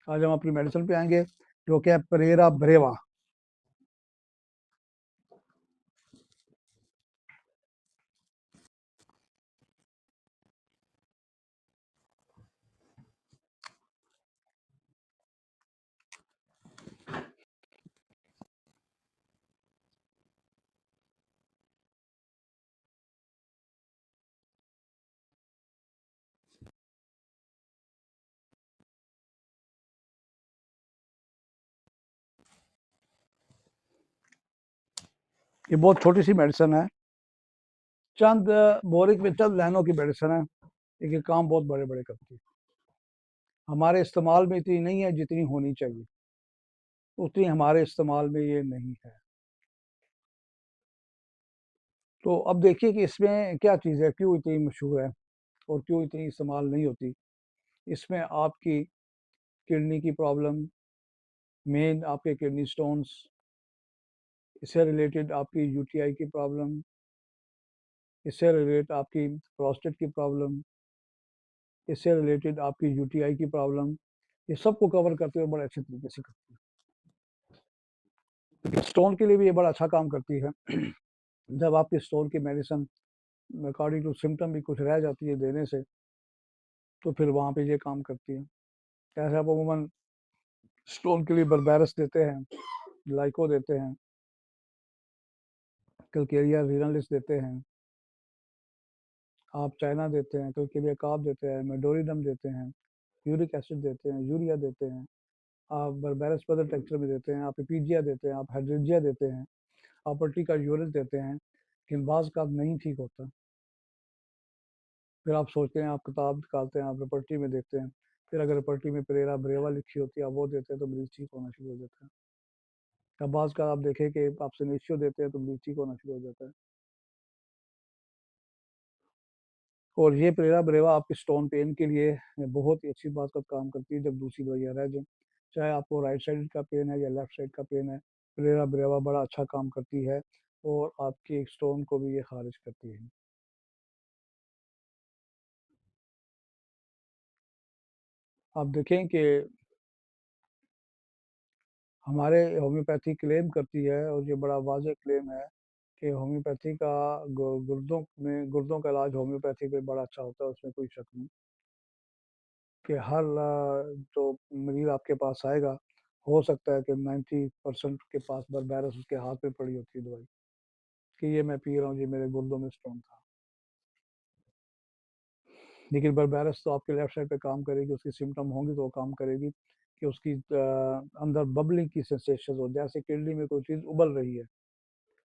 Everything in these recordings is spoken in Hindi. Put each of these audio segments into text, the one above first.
आज हम अपनी मेडिसिन पे आएंगे जो कि है परेरा ब्रेवा। ये बहुत छोटी सी मेडिसिन है, चंद बोरिक में चंद लाइनों की मेडिसिन है, लेकिन काम बहुत बड़े बड़े करती है। हमारे इस्तेमाल में इतनी नहीं है जितनी होनी चाहिए, उतनी हमारे इस्तेमाल में ये नहीं है। तो अब देखिए कि इसमें क्या चीज़ है, क्यों इतनी मशहूर है और क्यों इतनी इस्तेमाल नहीं होती। इसमें आपकी किडनी की प्रॉब्लम, मेन आपके किडनी स्टोन्स, इससे रिलेटेड आपकी यूटीआई की प्रॉब्लम, इससे रिलेटेड आपकी प्रोस्टेट की प्रॉब्लम, इससे रिलेटेड आपकी यूटीआई की प्रॉब्लम, ये सबको कवर करती है और बड़े अच्छे तरीके से करती है। स्टोन के लिए भी ये बड़ा अच्छा काम करती है। जब आपकी स्टोन की मेडिसिन अकॉर्डिंग टू सिम्टम भी कुछ रह जाती है देने से, तो फिर वहाँ पे ये काम करती है। ऐसे आप अमूमन स्टोन के लिए बर्बेरस देते हैं, लाइको देते हैं, कलकेरिया रीनालिस देते हैं, आप चाइना देते हैं, कलकेरिया काब देते हैं, मेडोरिडम देते हैं, यूरिक एसिड देते हैं, यूरिया देते हैं, आप बर्बेरस पदर टेक्सचर में देते हैं, आप एपीजिया देते हैं, आप हाइड्रेजिया देते हैं, आप अर्टिका यूरिस देते हैं, लेकिन बाज़ का नहीं ठीक होता। फिर आप सोचते हैं, आप किताब निकालते हैं, आप रेपर्टी में देखते हैं, फिर अगर रेपर्टी में परेरा ब्रेवा लिखी होती है, आप वो देते हैं तो मरीज ठीक होना शुरू हो जाता है। अब बाज़ का आप देखें कि आप सिनेशियो देते हैं तो मरीज ठीक होना शुरू हो जाता है। और ये परेरा ब्रेवा आपकी स्टोन पेन के लिए बहुत ही अच्छी बात का काम करती है, जब दूसरी दवाइयाँ रह जाएँ। चाहे आपको राइट साइड का पेन है या लेफ्ट साइड का पेन है, परेरा ब्रेवा बड़ा अच्छा काम करती है और आपकी स्टोन को भी ये खारिज करती है। आप देखें कि हमारे होम्योपैथी क्लेम करती है, और ये बड़ा वाज़ेह क्लेम है कि होम्योपैथी का गुर्दों का इलाज होम्योपैथी पे बड़ा अच्छा होता है, उसमें कोई शक नहीं। कि हर जो मरीज़ आपके पास आएगा, हो सकता है कि 90% के पास बरबैरस उसके हाथ में पड़ी होती है दवाई, कि ये मैं पी रहा हूँ, ये मेरे गुर्दों में स्टोन था। लेकिन बरबैरस तो आपके लेफ्ट साइड पे काम करेगी, उसकी सिम्पटम होंगी तो वो काम करेगी कि उसकी अंदर बबलिंग की सेंसेशन हो, जैसे किडनी में कोई चीज़ उबल रही है,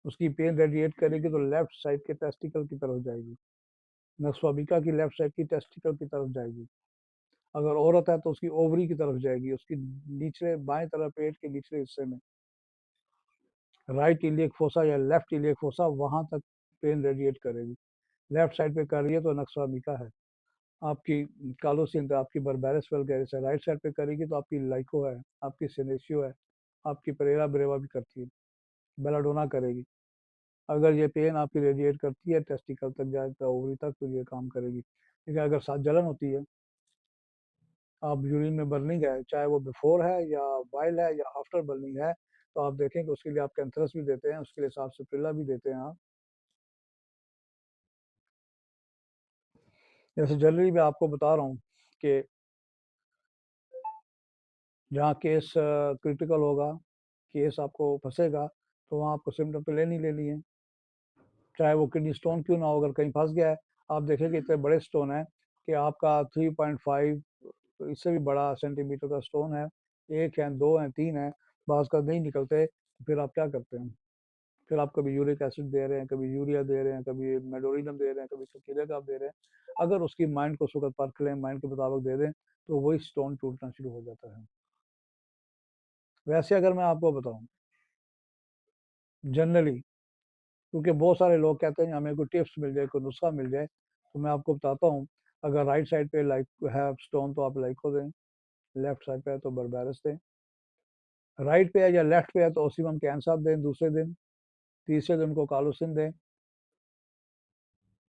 उसकी पेन रेडिएट करेगी तो लेफ्ट साइड के टेस्टिकल की तरफ जाएगी, नस्वाबिका की लेफ्ट साइड की टेस्टिकल की तरफ जाएगी। अगर औरत है तो उसकी ओवरी की तरफ जाएगी, उसकी निचले बाएं तरफ पेट के निचले हिस्से में, राइट इलियक फोसा या लेफ्ट इलियक फोसा, वहां तक पेन रेडिएट करेगी। लेफ्ट साइड पे कर रही है तो नक्साबिका है आपकी, कालोसिन आपकी बर्बेरस वल्गैरिस है। राइट साइड पे करेगी तो आपकी लाइको है, आपकी सिनेशियो है, आपकी परेरा ब्रेवा भी करती है, बेलाडोना करेगी। अगर ये पेन आपकी रेडिएट करती है टेस्टिकल तक जाए तो ओवरी तक, तो ये काम करेगी। लेकिन अगर साथ जलन होती है, आप यूरिन में बर्निंग है, चाहे वो बिफोर है या वाइल है या आफ्टर बर्निंग है, तो आप देखें कि उसके लिए आप कैंथरस भी देते हैं, उसके लिए साफ सुप्रिला भी देते हैं आप। जैसे जनरली मैं आपको बता रहा हूँ कि जहाँ केस क्रिटिकल होगा, केस आपको फंसेगा, तो वहाँ आपको सिम्टम तो लेनी लेनी है, चाहे वो किडनी स्टोन क्यों ना हो। अगर कहीं फंस गया है, आप देखेंगे इतने बड़े स्टोन है कि आपका 3.5, तो इससे भी बड़ा सेंटीमीटर का स्टोन है, एक है, दो हैं, तीन है, बाज का नहीं निकलते, तो फिर आप क्या करते हैं? फिर आप कभी यूरिक एसिड दे रहे हैं, कभी यूरिया दे रहे हैं, कभी मेडोरिनम दे रहे हैं, कभी सल्फेट आप दे रहे हैं। अगर उसकी माइंड को सुगत परख लें, माइंड के मुताबिक दे दें, तो वही स्टोन टूटना शुरू हो जाता है। वैसे अगर मैं आपको बताऊं, जनरली, क्योंकि बहुत सारे लोग कहते हैं हमें कोई टिप्स मिल जाए, कोई नुस्खा मिल जाए, तो मैं आपको बताता हूँ। अगर राइट साइड पे लाइक है स्टोन तो आप लाइको दें, लेफ्ट साइड पे है तो बर्बेरस दें, राइट पे है या लेफ्ट पे है तो ओसीमम कैंसाब दें दूसरे दिन, तीसरे दिन को कालोसिन दें,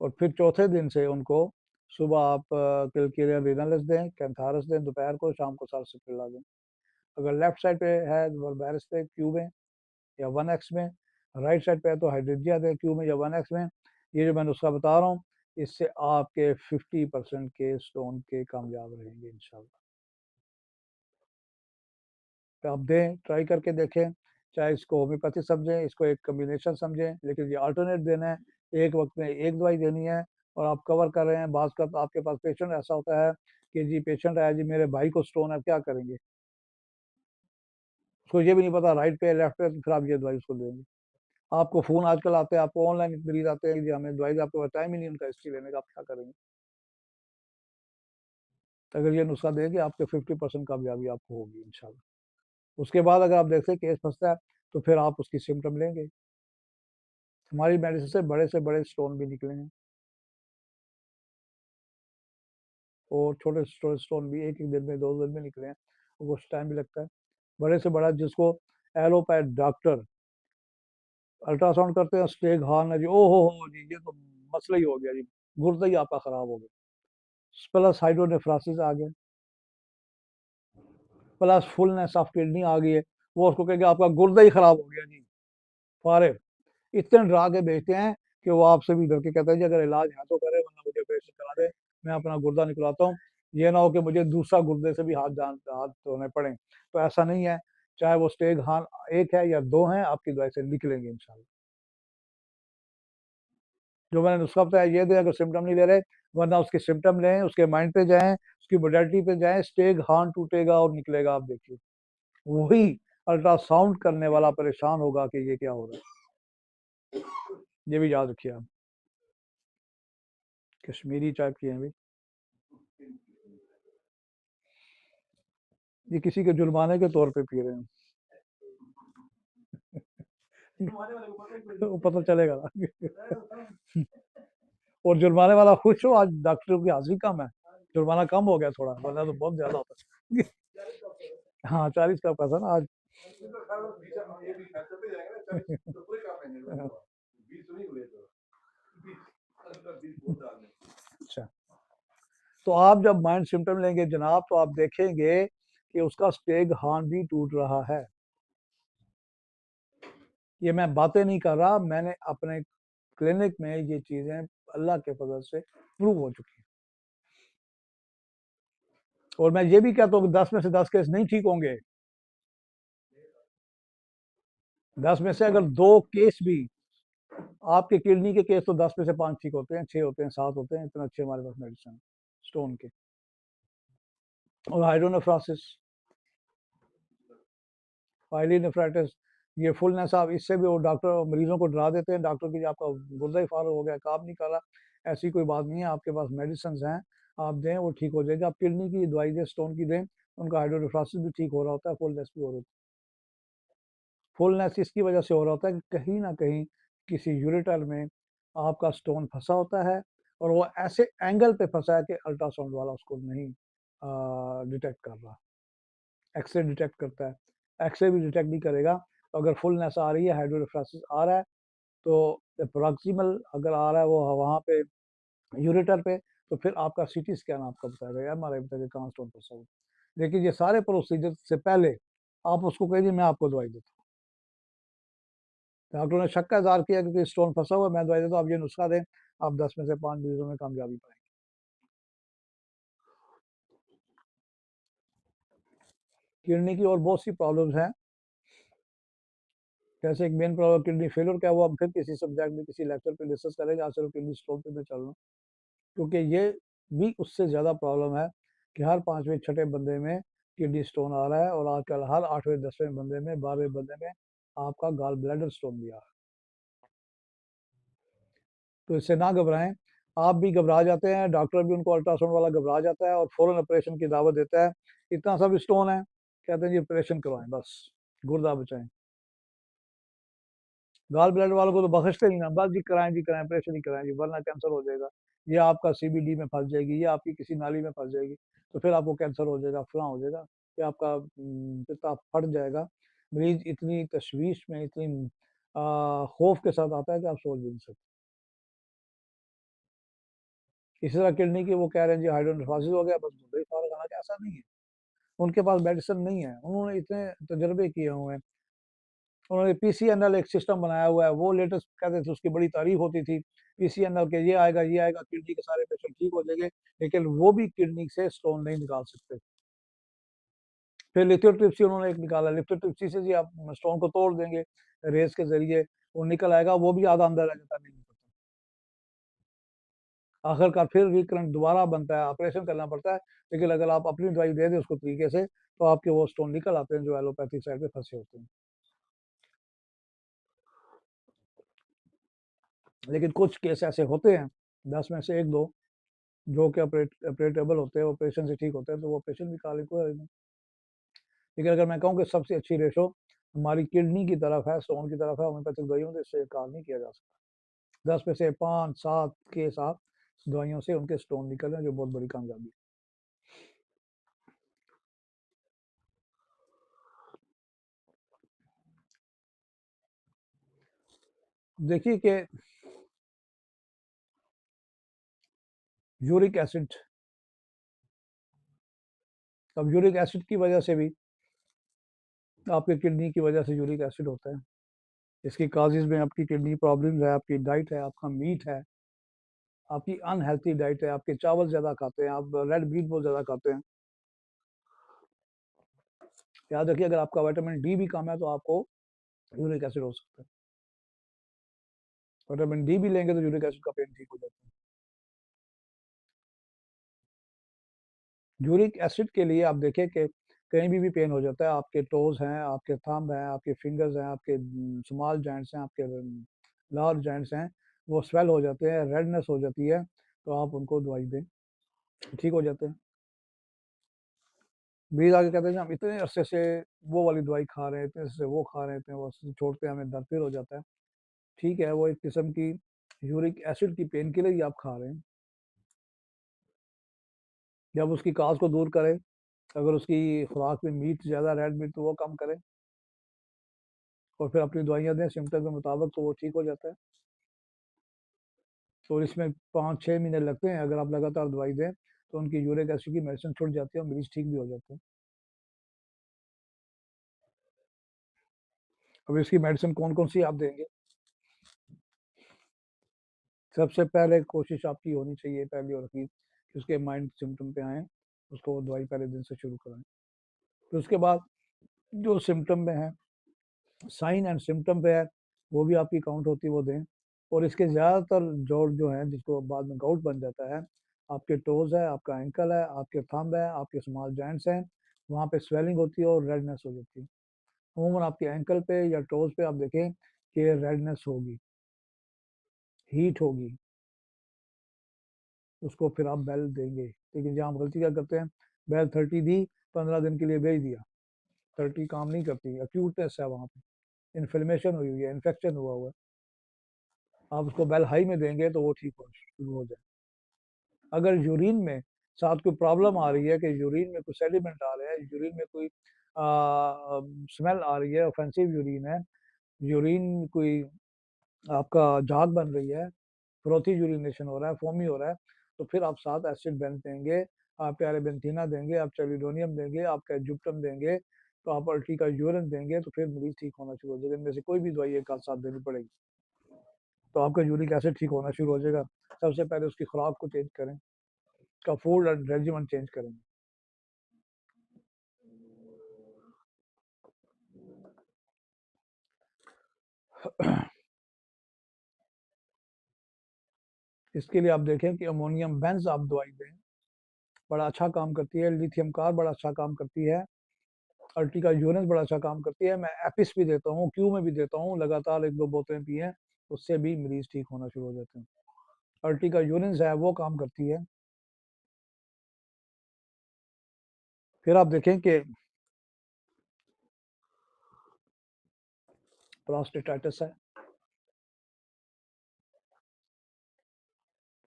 और फिर चौथे दिन से उनको सुबह आप क्लियर रिनालिस दें, कैंथारस दें दोपहर को, शाम को साल्सिफिला दें। अगर लेफ्ट साइड पे है वर्बेरिस पे क्यू में या 1x में, राइट साइड पे है तो हाइड्रेजिया दें क्यू में या 1x में। ये जो मैं नुस्खा बता रहा हूँ, इससे आपके 50% के स्टोन के कामयाब रहेंगे इंशाल्लाह। तो आप दें, ट्राई करके देखें, चाहे इसको होम्योपैथी समझें, इसको एक कम्बिनेशन समझें, लेकिन ये अल्टरनेट देना है, एक वक्त में एक दवाई देनी है और आप कवर कर रहे हैं। बात का आपके पास पेशेंट ऐसा होता है कि जी पेशेंट आया जी मेरे भाई को स्टोन है, क्या करेंगे, उसको ये भी नहीं पता राइट पे लेफ्ट पे, तो फिर आप ये दवाई उसको देंगे। आपको फ़ोन आजकल आते हैं, आपको ऑनलाइन मरीज आते हैं कि जी हमें दवाई, आपके पास टाइम ही नहीं उनका हिस्ट्री लेने का, आप क्या करेंगे। तो अगर ये नुस्खा देंगे आपके 50% कामयाबी आपको होगी इंशाल्लाह। उसके बाद अगर आप देखते हैं केस फंसता है, तो फिर आप उसकी सिम्टम लेंगे। हमारी मेडिसिन से बड़े स्टोन भी निकले हैं और छोटे स्टोन भी एक एक दिन में, 2 दिन में निकले हैं, और कुछ टाइम भी लगता है। बड़े से बड़ा जिसको एलोपैथ डॉक्टर अल्ट्रासाउंड करते हैं, स्टेग हार्न है जी, ओ हो जी, ये तो मसला ही हो गया जी, गुर्दा ही आपका खराब हो गया, प्लस हाइड्रोनेफ्रोसिस आ गया, प्लस फुलनेस ऑफ किडनी आ गई है, वो उसको कहेंगे आपका गुर्दा ही खराब हो गया जी, फारे इतने डरा के भेजते हैं कि वो आपसे भी डर के कहते हैं जी अगर इलाज है तो करे, वरना मुझे ऑपरेशन करा दे, मैं अपना गुर्दा निकलाता हूँ, ये ना हो कि मुझे दूसरा गुर्दे से भी हाथ धोने पड़े। तो ऐसा नहीं है, चाहे वो स्टेज हार्न एक है या दो हैं, आपकी दवाई से निकलेंगे इंशाल्लाह। जो मैंने नुस्खा बताया ये दे, अगर सिम्टम नहीं ले रहे, वरना उसके सिम्टम लें, उसके माइंड पे जाएं, उसकी मोडेलिटी पे जाएं, स्टेज हार्न टूटेगा और निकलेगा, आप देखिए। वही अल्ट्रासाउंड करने वाला परेशान होगा कि ये क्या हो रहा है। ये भी याद रखिए आप। कश्मीरी चाय पिए हैं भाई, ये किसी के जुर्माने के तौर पे पी रहे हैं। वो पता चलेगा और जुर्माने वाला खुश हो, आज डॉक्टरों की हाजिरी कम है, जुर्माना कम हो गया थोड़ा, वरना तो बहुत ज्यादा होता है। हाँ 40 का पैसा ना आज। अच्छा, तो आप जब माइंड सिम्टम लेंगे जनाब, तो आप देखेंगे कि उसका स्टेग हार्न भी टूट रहा है। ये मैं बातें नहीं कर रहा, मैंने अपने क्लिनिक में ये चीजें अल्लाह के फजल से प्रूव हो चुकी हैं। और मैं ये भी कहता हूँ कि 10 में से 10 केस नहीं ठीक होंगे, 10 में से अगर 2 केस भी, आपके किडनी के केस तो 10 में से 5 ठीक होते हैं, 6 होते हैं, 7 होते हैं, इतना अच्छे हमारे पास मेडिसिन स्टोन के। और हाइड्रोनेफ्रोसिस, पायलिनेफ्राइटिस, ये फुलनेस आप इससे भी वो डॉक्टर मरीजों को डरा देते हैं, डॉक्टर की आपका गुर्दा ही फारो हो गया, काम नहीं कर रहा। ऐसी कोई बात नहीं है, आपके पास मेडिसिन हैं, आप दें वो ठीक हो जाएगा। आप किडनी की दवाई दें, स्टोन की दें, उनका हाइड्रोनेफ्रोसिस भी ठीक हो रहा होता है, फुलनेस भी हो रही है। फुलनेस इसकी वजह से हो रहा होता है कि कहीं ना कहीं किसी यूरेटर में आपका स्टोन फंसा होता है, और वो ऐसे एंगल पे फंसा है कि अल्ट्रासाउंड वाला उसको नहीं डिटेक्ट कर रहा। एक्सरे डिटेक्ट करता है, एक्सरे भी डिटेक्ट नहीं करेगा। तो अगर फुलनेस आ रही है, हाइड्रोनेफ्रोसिस आ रहा है, तो प्रॉक्सिमल अगर आ रहा है वो वहाँ पे यूरेटर पे, तो फिर आपका सीटी स्कैन आपका बताएगा, एमआरआई बताएगा कहाँ स्टोन फंसा हुआ। लेकिन ये सारे प्रोसीजर से पहले आप उसको कहिए मैं आपको दवाई देता हूँ। डॉक्टर ने शक का इजहार किया क्योंकि स्टोन फंसा हुआ, मैं दवाई देता हूँ, आप ये नुस्खा दें, आप 10 में से 5 मरीजों में कामयाबी पाएंगे। किडनी की और बहुत सी प्रॉब्लम्स हैं, जैसे एक मेन प्रॉब्लम किडनी फेलियर क्या हुआ, हम फिर किसी सब्जेक्ट में किसी लेक्चर पे डिस्कस करेंगे, आज सिर्फ किडनी स्टोन पे मैं चल रहा हूँ, क्योंकि ये भी उससे ज़्यादा प्रॉब्लम है कि हर 5वें 6ठे बंदे में किडनी स्टोन आ रहा है, और आजकल हर 8वें 10वें बंदे में, 12वें बंदे में आपका गॉल ब्लैडर स्टोन भी आ रहा है। तो इससे ना घबराएं, आप भी घबरा जाते हैं, डॉक्टर भी उनको अल्ट्रासाउंड वाला घबरा जाता है और फ़ौरन ऑपरेशन की दावत देता है, इतना सा भी स्टोन है, कहते हैं जी ऑपरेशन करवाएं बस, गुर्दा बचाएं। गॉल ब्लैडर वालों को तो बख्शते नहीं ना, बस जी कराएं, ऑपरेशन ही कराएं जी, वरना कैंसर हो जाएगा, ये आपका सीबीडी में फंस जाएगी, ये आपकी किसी नाली में फंस जाएगी, तो फिर आपको कैंसर हो जाएगा, फलां हो जाएगा, या आपका पित्ता फट जाएगा। मरीज इतनी तशवीश में, इतनी खौफ के साथ आता है कि आप सोच भी नहीं सकते। इसी तरह किडनी की वो कह रहे हैं जी हाइड्रोनेफ्रोसिस हो गया, बस दूध ही सारा खाना, ऐसा नहीं है। उनके पास मेडिसिन नहीं है, उन्होंने इतने तजर्बे किए हुए हैं। उन्होंने पीसीएनएल एक सिस्टम बनाया हुआ है, वो लेटेस्ट कहते थे, उसकी बड़ी तारीफ होती थी। पीसीएनएल के ये आएगा, किडनी के सारे पेशेंट ठीक हो जाएंगे, लेकिन वो भी किडनी से स्टोन नहीं निकाल सकते। फिर लिथोट्रिप्सी उन्होंने एक निकाला, लिथोट्रिप्सी से जी आप स्टोन को तोड़ देंगे रेस के जरिए, वो निकल आएगा, वो भी आधा अंदर रह जाता, नहीं निकलता। आखिरकार फिर रिकरेंट दोबारा बनता है, ऑपरेशन करना पड़ता है, लेकिन अगर आप अपनी दवाई दे दें उसको तरीके से, तो आपके वो स्टोन निकल आते हैं जो एलोपैथिक साइड पे फंसे होते हैं। लेकिन कुछ केस ऐसे होते हैं, 10 में से 1-2, जो कि ऑपरेटेबल होते हैं, ऑपरेशन से ठीक होते हैं, तो वो ऑपरेशन भी करा लेते हैं। लेकिन अगर मैं कहूँ कि सबसे अच्छी रेशो हमारी किडनी की तरफ है, स्टोन की तरफ है, होम्योपैथिक दवाइयों से इससे काम नहीं किया जा सकता। 10 में से 5-7 केस आप दवाइयों से उनके स्टोन निकल रहे हैं, जो बहुत बड़ी कामयाबी है। देखिए कि यूरिक एसिड, अब यूरिक एसिड की वजह से भी, आपके किडनी की वजह से यूरिक एसिड होता है। इसकी काजेज में आपकी किडनी प्रॉब्लम है, आपकी डाइट है, आपका मीट है, आपकी अनहेल्थी डाइट है, आपके चावल ज़्यादा खाते हैं, आप रेड मीट बहुत ज़्यादा खाते हैं। याद रखिए, अगर आपका विटामिन डी भी कम है तो आपको यूरिक एसिड हो सकता है। विटामिन डी भी लेंगे तो यूरिक एसिड का पेन ठीक हो जाता है। यूरिक एसिड के लिए आप देखें कि कहीं भी पेन हो जाता है, आपके टोज हैं, आपके थंब हैं, आपके फिंगर्स हैं, आपके स्मॉल जॉइंट्स हैं, आपके लार्ज जॉइंट्स हैं, वो स्वेल हो जाते हैं, रेडनेस हो जाती है, तो आप उनको दवाई दें, ठीक हो जाते हैं। मरीज आके कहते हैं हम इतने अरसे से वो वाली दवाई खा रहे हैं, इतने अरसे से वो खा रहे हैं, इतने वो छोड़ते हैं, हमें दर्द फिर हो जाता है। ठीक है, वो एक किस्म की यूरिक एसिड की पेन किलर ही आप खा रहे हैं। जब उसकी काज को दूर करें, अगर उसकी खुराक में मीट ज़्यादा, रेड मीट, तो वो कम करें और फिर अपनी दवाइयाँ दें सिम्टम के मुताबिक, तो वो ठीक हो जाता है। तो इसमें 5-6 महीने लगते हैं, अगर आप लगातार दवाई दें तो उनकी यूरिक एसिड की मेडिसिन छूट जाती है और मरीज ठीक भी हो जाते हैं। अब इसकी मेडिसिन कौन कौन सी आप देंगे? सबसे पहले कोशिश आपकी होनी चाहिए, पहली और की, कि उसके माइंड सिम्टम पे आए, उसको दवाई पहले दिन से शुरू कराएं। फिर उसके बाद जो सिम्टम में है, साइन एंड सिम्टम पे है, वो भी आपकी काउंट होती है, वो दें। और इसके ज़्यादातर जोड़ जो है, जिसको बाद में गाउट बन जाता है, आपके टोज है, आपका एंकल है, आपके थंब है, आपके स्मॉल जॉइंट्स हैं, वहाँ पे स्वेलिंग होती है और रेडनेस हो जाती है। अमूमन आपके एंकल पे या टोज पे आप देखें कि रेडनेस होगी, हीट होगी, उसको फिर आप बेल देंगे। लेकिन जहाँ आप गलती क्या करते हैं, बेल 30 दी, 15 दिन के लिए भेज दिया, 30 काम नहीं करती, अक्यूटनेस है वहाँ पे, इन्फ्लेमेशन हुई हुई है, इन्फेक्शन हुआ हुआ है। आप उसको बेल हाई में देंगे तो वो ठीक हो शुरू हो जाए। अगर यूरिन में साथ कोई प्रॉब्लम आ रही है कि यूरिन में कोई सेडिमेंट आ रहा है, यूरिन में कोई स्मेल आ रही है, ऑफेंसिव यूरिन है, यूरिन कोई आपका झाग बन रही है, फ्रोथी यूरिनेशन हो रहा है, फोमी हो रहा है, तो फिर आप साथ एसिड बेंथ देंगे, आप प्यारेबेंथीना देंगे, आप चेलिडोनियम देंगे, आप कैजुप्टम देंगे, तो आप अल्टी का यूरिन देंगे, तो फिर मरीज ठीक होना शुरू हो जाएगा। इनमें से कोई भी दवाई एक आध साथ देनी पड़ेगी, तो आपका यूरिक एसिड ठीक होना शुरू हो जाएगा। सबसे पहले उसकी खुराक को चेंज करें, उसका फूड एंड रेजिमेंट चेंज करेंगे। इसके लिए आप देखें कि अमोनियम बेंज आप दवाई दें, बड़ा अच्छा काम करती है। लिथियम कार बड़ा अच्छा काम करती है। अर्टिका यूरेंस बड़ा अच्छा काम करती है। मैं एपिस भी देता हूँ, क्यू में भी देता हूँ, लगातार 1-2 बोतलें पिए, उससे भी मरीज ठीक होना शुरू हो जाते हैं। अर्टिका यूरेंस है वो काम करती है। फिर आप देखें कि प्रोस्टेटाइटिस है,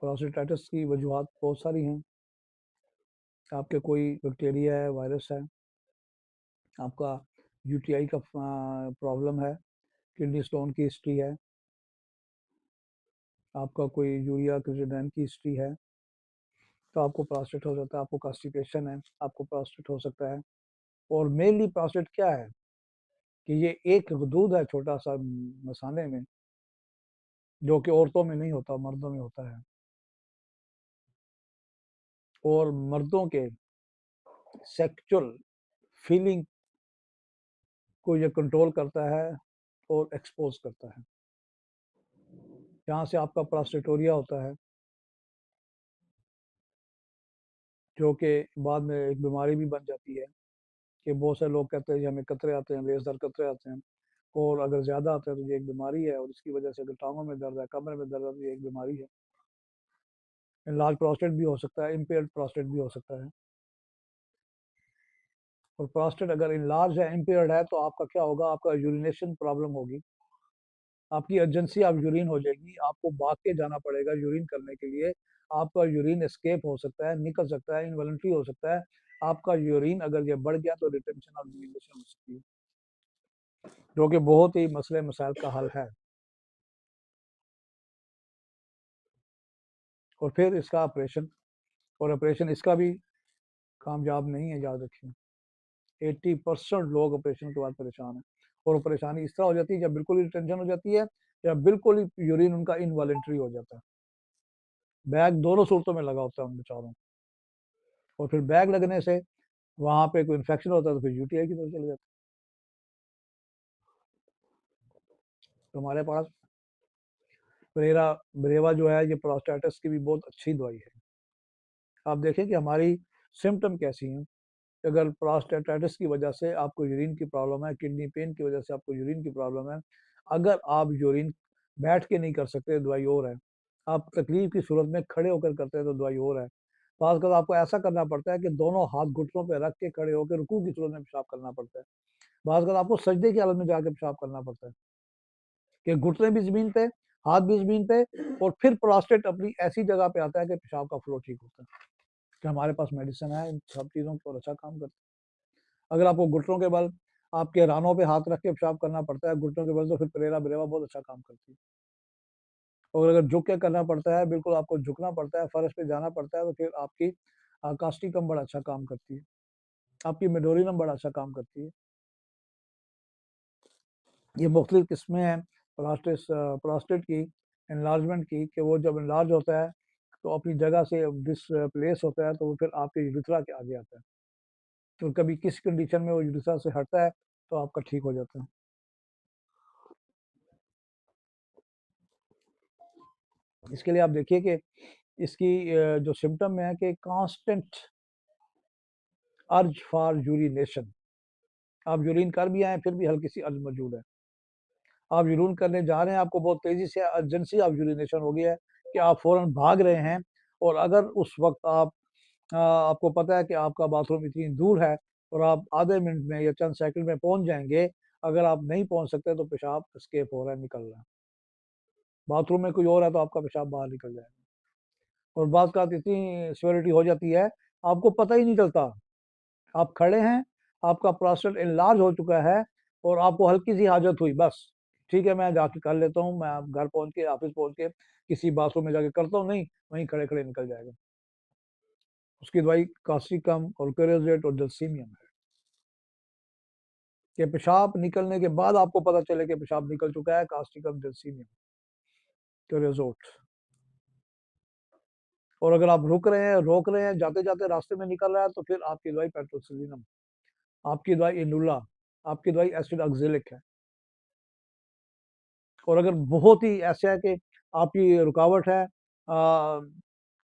प्रोस्टेटाइटिस की वजूहत बहुत सारी हैं। आपके कोई बैक्टीरिया है, वायरस है, आपका यूटीआई का प्रॉब्लम है, किडनी स्टोन की हिस्ट्री है, आपका कोई यूरिया क्रिएटिनिन की हिस्ट्री है, तो आपको प्रोस्टेट हो जाता है, आपको कॉन्स्टिपेशन है, आपको प्रोस्टेट हो सकता है। और मेनली प्रोस्टेट क्या है कि ये एक दूध है छोटा सा मसाने में, जो कि औरतों में नहीं होता, मर्दों में होता है। और मर्दों के सेक्सुअल फीलिंग को ये कंट्रोल करता है और एक्सपोज करता है। जहाँ से आपका प्रोस्टेटोरिया होता है, जो कि बाद में एक बीमारी भी बन जाती है, कि बहुत से लोग कहते हैं कि हमें कतरे आते हैं, रेजदार कतरे आते हैं, और अगर ज़्यादा आते हैं तो ये एक बीमारी है, और इसकी वजह से अगर टांगों में दर्द है, कमर में दर्द है, तो ये एक बीमारी है। लार्ज प्रोस्टेट भी हो सकता है, इम्पेयर्ड प्रोस्टेट भी हो सकता है। और प्रोस्टेट अगर लार्ज है, इम्पेयर्ड है, तो आपका क्या होगा, आपका यूरिनेशन प्रॉब्लम होगी, आपकी अर्जेंसी आप यूरिन हो जाएगी, आपको भाग के जाना पड़ेगा यूरिन करने के लिए, आपका यूरिन एस्केप हो सकता है, निकल सकता है, इनवॉलंटरी हो सकता है, आपका यूरिन अगर ये बढ़ गया तो रिटेंशन ऑफ यूरिनेशन हो सकती है, जो कि बहुत ही मसले मसाइल का हल है। और फिर इसका ऑपरेशन, और ऑपरेशन इसका भी कामयाब नहीं है, याद रखिए। 80% लोग ऑपरेशन के बाद परेशान हैं, और परेशानी इस तरह हो जाती है जब बिल्कुल ही रिटेंशन हो जाती है, या बिल्कुल ही यूरिन उनका इनवॉलंटरी हो जाता है। बैग दोनों सूरतों में लगा होता है उन बेचारों, और फिर बैग लगने से वहाँ पे कोई इन्फेक्शन होता है तो फिर यूटीआई की तरफ चले जाते हैं। तो हमारे पास ब्रेरा ब्रेवा जो है, ये प्रोस्टेटिस की भी बहुत अच्छी दवाई है। आप देखें कि हमारी सिम्टम कैसी हैं। अगर प्रोस्टेटाइटिस की वजह से आपको यूरिन की प्रॉब्लम है, किडनी पेन की वजह से आपको यूरिन की प्रॉब्लम है, अगर आप यूरिन बैठ के नहीं कर सकते, दवाई और है। आप तकलीफ की सूरत में खड़े होकर करते हैं तो दवाई और है। बाज़ अगर आपको ऐसा करना पड़ता है कि दोनों हाथ घुटनों पे रख के खड़े होकर रुकू की सूरत में पेशाब करना पड़ता है। बाज़ अगर आपको सजदे की हालत में जाके पेशाब करना पड़ता है, कि घुटने भी ज़मीन पे, हाथ भी ज़मीन पे, और फिर प्रोस्टेट अपनी ऐसी जगह पे आता है कि पेशाब का फ्लो ठीक होता है। कि हमारे पास मेडिसिन है इन सब चीज़ों पर, अच्छा काम करता है। अगर आपको घुटनों के बल, आपके रानों पे हाथ रख के पेशाब करना पड़ता है घुटनों के बल, तो फिर प्रेरा ब्रेवा बहुत अच्छा काम करती है। और अगर झुक के करना पड़ता है, बिल्कुल आपको झुकना पड़ता है, फर्श पे जाना पड़ता है, तो फिर आपकी कास्टिकम बड़ा अच्छा काम करती है, आपकी मेडोरिनम बड़ा अच्छा काम करती है। ये मुख्तलिफ किस्में हैं प्रोस्टेट की, एनलार्जमेंट की, कि वो जब एनलार्ज होता है तो अपनी जगह से डिसप्लेस होता है, तो वो फिर आपके यूरिथ्रा के आगे आता है। तो कभी किस कंडीशन में वो यूरिथ्रा से हटता है तो आपका ठीक हो जाता है। इसके लिए आप देखिए कि इसकी जो सिम्टम है कि कांस्टेंट अर्ज फॉर यूरिनेशन, आप यूरिन कर भी आए फिर भी हल्की सी अर्ज मौजूद है, आप यूरिन करने जा रहे हैं, आपको बहुत तेजी से अर्जेंसी ऑफ यूरिनेशन हो गया है कि आप फौरन भाग रहे हैं, और अगर उस वक्त आपको पता है कि आपका बाथरूम इतनी दूर है और आप आधे मिनट में या चंद सेकंड में पहुंच जाएंगे, अगर आप नहीं पहुंच सकते तो पेशाब एस्केप हो रहा है, निकल रहा है, बाथरूम में कोई और है तो आपका पेशाब बाहर निकल जाएगा। और बात का इतनी सिवियरिटी हो जाती है, आपको पता ही नहीं चलता, आप खड़े हैं, आपका प्रोस्टेट इनलार्ज हो चुका है, और आपको हल्की सी हाजत हुई, बस ठीक है मैं जाके कर लेता हूँ, मैं घर पहुंच के, ऑफिस पहुंच के किसी बाथरूम में जाके करता हूँ, नहीं, वहीं खड़े खड़े निकल जाएगा। उसकी दवाई कास्टिकम और क्यूरेजेट और जलसीमियम है, कि पेशाब निकलने के बाद आपको पता चले कि पेशाब निकल चुका है, कास्टिकम जलसीमियम क्यूरेजोट। और अगर आप रुक रहे हैं, रोक रहे हैं, जाते जाते रास्ते में निकल रहा है, तो फिर आपकी दवाई पेट्रोसिलिनम, आपकी दवाई इनुला, आपकी दवाई एसिड ऑक्जेलिक है। और अगर बहुत ही ऐसा है कि आपकी रुकावट है,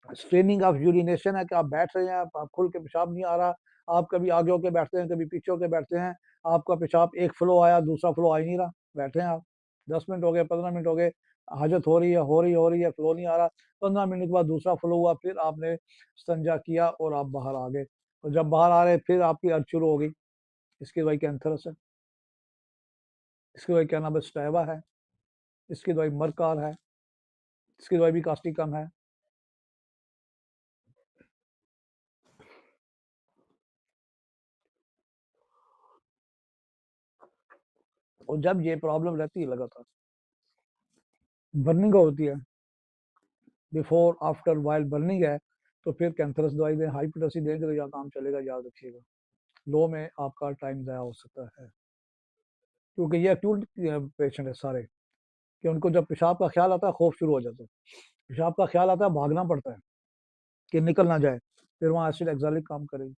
स्ट्रेनिंग ऑफ यूरिनेशन है, कि आप बैठ रहे हैं, आप खुल के पेशाब नहीं आ रहा, आप कभी आगे होके बैठते हैं, कभी पीछे होके बैठते हैं, आपका पेशाब एक फ्लो आया, दूसरा फ्लो आ ही नहीं रहा, बैठे हैं आप 10 मिनट हो गए, 15 मिनट हो गए, हाजत हो रही है, हो रही है, फ्लो नहीं आ रहा, 15 मिनट के बाद दूसरा फ्लो हुआ, फिर आपने संजा किया और आप बाहर आ गए, और जब बाहर आ रहे फिर आपकी अर्ज शुरू हो गई। इसकी दवाई कैंथरस है, इसकी दवाई क्या नाम है, स्टैवा है, इसकी दवाई मरकार है, इसकी दवाई भी कास्टिक कम है। और जब ये प्रॉब्लम रहती है लगातार, बर्निंग होती है, बिफोर आफ्टर वाइल बर्निंग है, तो फिर कैंसरस दवाई दें, हाई पोटेंसी देंगे तो या काम चलेगा, याद रखिएगा। लो में आपका टाइम ज़ाया हो सकता है, क्योंकि ये एक्यूट पेशेंट है सारे, कि उनको जब पेशाब का ख्याल आता है खौफ शुरू हो जाता है, पेशाब का ख्याल आता है भागना पड़ता है कि निकल ना जाए, फिर वहाँ एसिड एक्सालिक काम करेगी,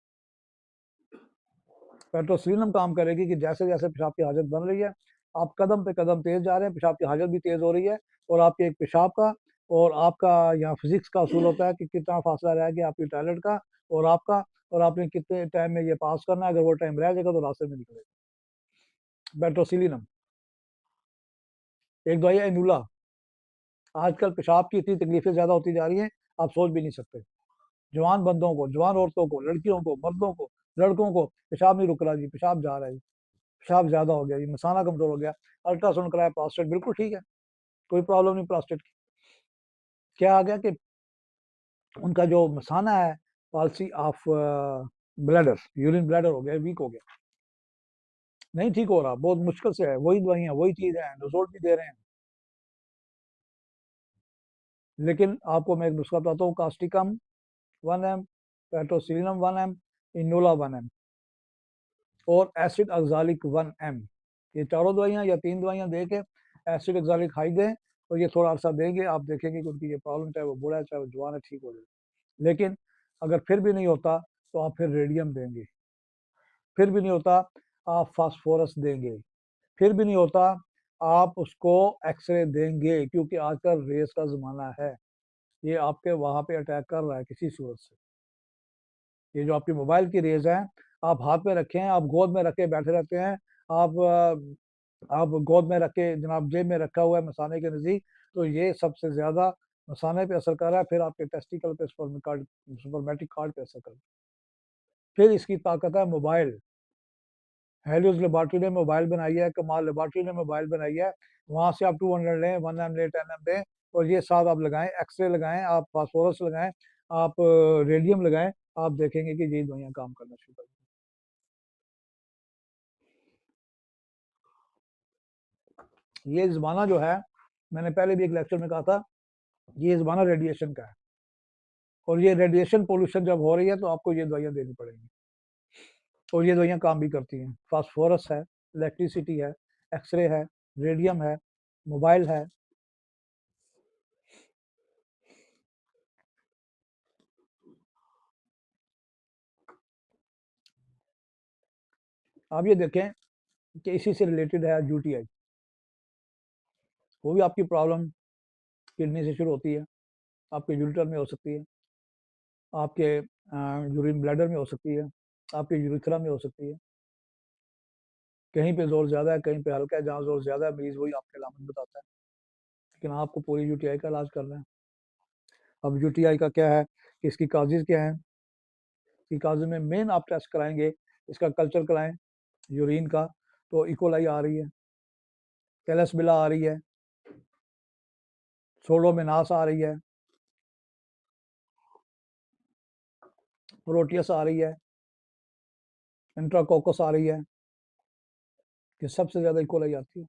पेट्रोसिलिनम काम करेगी कि जैसे जैसे पेशाब की हाजत बन रही है, आप कदम पे कदम तेज जा रहे हैं, पेशाब की हाजत भी तेज हो रही है, और आपके एक पेशाब का और आपका यहाँ फिजिक्स का असूल होता है कि कितना फासला रह गया आपकी टॉयलेट का और आपका, और आपने कितने टाइम में ये पास करना है, अगर वो टाइम रह जाएगा तो रास्ते में निकलेगा। पेट्रोसिलिनम एक दवाई है एनुला। आजकल पेशाब की इतनी तकलीफें ज़्यादा होती जा रही हैं, आप सोच भी नहीं सकते। जवान बंदों को, जवान औरतों को, लड़कियों को, मर्दों को, लड़कों को पेशाब नहीं रुक रहा जी, पेशाब जा रहा है, पेशाब ज़्यादा हो गया जी, मसाना कमज़ोर हो गया, अल्ट्रासाउंड कराया, प्रोस्टेट बिल्कुल ठीक है, कोई प्रॉब्लम नहीं प्रोस्टेट की। क्या आ गया कि उनका जो मसाना है, policy of bladder, urine bladder हो गया, वीक हो गया, नहीं ठीक हो रहा, बहुत मुश्किल से है, वही दवाइयाँ वही चीज़ है, रिजल्ट भी दे रहे हैं। लेकिन आपको मैं एक नुस्खा बताता हूँ, causticum 1 ml, पेट्रोसिलिनम 1 ml, Enola 1 ml और एसिड अक्सालिक 1 ml। ये चारों दवाइयाँ या 3 दवाइयाँ दे के एसिड अक्सालिक हाई दें, और ये थोड़ा अर्सा देंगे, आप देखेंगे कि उनकी ये प्रॉब्लम, चाहे वो बूढ़ा है चाहे वो जवान है, ठीक हो जाएगी। लेकिन अगर फिर भी नहीं होता तो आप फिर रेडियम देंगे, फिर भी नहीं होता आप फास्फोरस देंगे, फिर भी नहीं होता आप उसको एक्सरे देंगे, क्योंकि आजकल रेस का ज़माना है, ये आपके वहाँ पे अटैक कर रहा है किसी सूरत से। ये जो आपकी मोबाइल की रेज है, आप हाथ में रखें, आप गोद में रख के बैठे रहते हैं, आप गोद में रख के जनाब जेब में रखा हुआ है मसाने के नज़दीक, तो ये सबसे ज़्यादा मसाने पे असर कर रहा है, फिर आपके टेस्टिकल पे, स्पर्मेटिक कार्ड पे असर कर रहा है। फिर इसकी ताकत है मोबाइल। हेलियोस लेबॉर्ट्री ने मोबाइल बनाई है, कमाल लेबॉर्ट्री ने मोबाइल बनाई है, वहाँ से आप 200 लें, 1 ml लें, 10 ml दें, और ये साथ आप लगाएं, एक्सरे लगाएं, आप फास्फोरस लगाएं, आप रेडियम लगाएं, आप देखेंगे कि ये दवाइयाँ काम करना शुरू कर देंगी। ये ज़माना जो है, मैंने पहले भी एक लेक्चर में कहा था, ये ज़माना रेडिएशन का है, और ये रेडिएशन पोल्यूशन जब हो रही है तो आपको ये दवाइयाँ देनी पड़ेंगी, और ये दवाइयाँ काम भी करती हैं। फास्फोरस है, इलेक्ट्रिसिटी है, एक्सरे है, रेडियम है, मोबाइल है। आप ये देखें कि इसी से रिलेटेड है यूटीआई, वो भी आपकी प्रॉब्लम किडनी से शुरू होती है, आपके यूरिटर में हो सकती है, आपके यूरिन ब्लैडर में हो सकती है, आपके यूरिथ्रा में हो सकती है, कहीं पे जोर ज़्यादा है, कहीं पे हल्का है, जहाँ जोर ज़्यादा है मरीज़ वही आपके अलामत बताता है, लेकिन आपको पूरी यूटीआई का इलाज करना है। अब यूटीआई का क्या है कि इसकी काजेज़ क्या हैं, इसकी काजेज़ में मेन आप टेस्ट कराएंगे, इसका कल्चर कराएं यूरिन का, तो इकोलाई आ रही है, कैलसबिला आ रही है, सोडोमोनास आ रही है, प्रोटियस आ रही है, इंट्राकोकस आ रही है, कि सबसे ज़्यादा इकोलाई आती है।